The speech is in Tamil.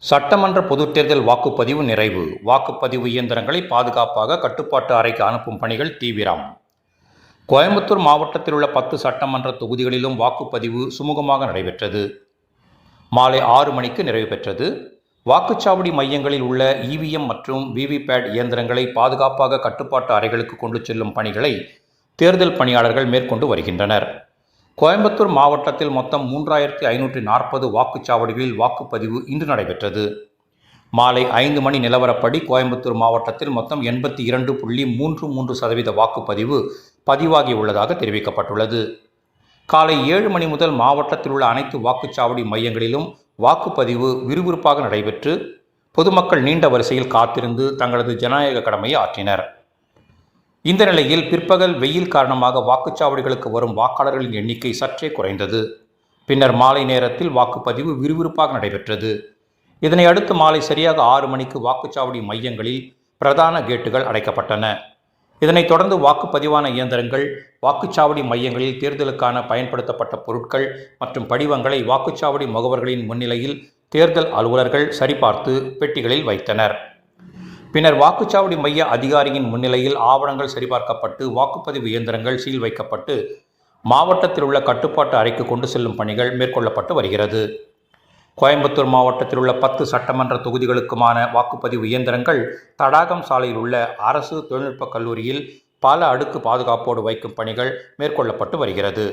சட்டமன்ற பொதுத் தேர்தல் வாக்குப்பதிவு நிறைவு. வாக்குப்பதிவு இயந்திரங்களை பாதுகாப்பாக கட்டுப்பாட்டு அறைக்கு அனுப்பும் பணிகள் தீவிரம். கோயம்புத்தூர் மாவட்டத்தில் உள்ள 10 சட்டமன்ற தொகுதிகளிலும் வாக்குப்பதிவு சுமூகமாக நடைபெற்றது. மாலை 6 மணிக்கு நிறைவு பெற்றது. வாக்குச்சாவடி மையங்களில் உள்ள இவிஎம் மற்றும் விவிபேட் இயந்திரங்களை பாதுகாப்பாக கட்டுப்பாட்டு அறைகளுக்கு கொண்டு செல்லும் பணிகளை தேர்தல் பணியாளர்கள் மேற்கொண்டு வருகின்றனர். கோயம்புத்தூர் மாவட்டத்தில் மொத்தம் 3540 வாக்குச்சாவடிகளில் வாக்குப்பதிவு இன்று நடைபெற்றது. மாலை 5 மணி நிலவரப்படி கோயம்புத்தூர் மாவட்டத்தில் மொத்தம் 82.33% வாக்குப்பதிவு பதிவாகியுள்ளதாக தெரிவிக்கப்பட்டுள்ளது. காலை 7 மணி முதல் மாவட்டத்தில் உள்ள அனைத்து வாக்குச்சாவடி மையங்களிலும் வாக்குப்பதிவு விறுவிறுப்பாக நடைபெற்று பொதுமக்கள் நீண்ட வரிசையில் காத்திருந்து தங்களது ஜனநாயக கடமையை ஆற்றினர். இந்த நிலையில் பிற்பகல் வெயில் காரணமாக வாக்குச்சாவடிகளுக்கு வரும் வாக்காளர்களின் எண்ணிக்கை சற்றே குறைந்தது. பின்னர் மாலை நேரத்தில் வாக்குப்பதிவு விறுவிறுப்பாக நடைபெற்றது. இதனை அடுத்து மாலை சரியாக 6 மணிக்கு வாக்குச்சாவடி மையங்களில் பிரதான கேட்டுகள் அடைக்கப்பட்டன. இதனைத் தொடர்ந்து வாக்குப்பதிவான இயந்திரங்கள், வாக்குச்சாவடி மையங்களில் தேர்தலுக்கான பயன்படுத்தப்பட்ட பொருட்கள் மற்றும் படிவங்களை வாக்குச்சாவடி முகவர்களின் முன்னிலையில் தேர்தல் அலுவலர்கள் சரிபார்த்து பெட்டிகளில் வைத்தனர். பின்னர் வாக்குச்சாவடி மைய அதிகாரியின் முன்னிலையில் ஆவணங்கள் சரிபார்க்கப்பட்டு வாக்குப்பதிவு இயந்திரங்கள் சீல் வைக்கப்பட்டு மாவட்டத்தில் உள்ள கட்டுப்பாட்டு அறைக்கு கொண்டு செல்லும் பணிகள் மேற்கொள்ளப்பட்டு வருகிறது. கோயம்புத்தூர் மாவட்டத்தில் உள்ள 10 சட்டமன்ற தொகுதிகளுக்குமான வாக்குப்பதிவு இயந்திரங்கள் தடாகம் சாலையில் உள்ள அரசு தொழில்நுட்ப கல்லூரியில் பல அடுக்கு பாதுகாப்போடு வைக்கும் பணிகள் மேற்கொள்ளப்பட்டு வருகிறது.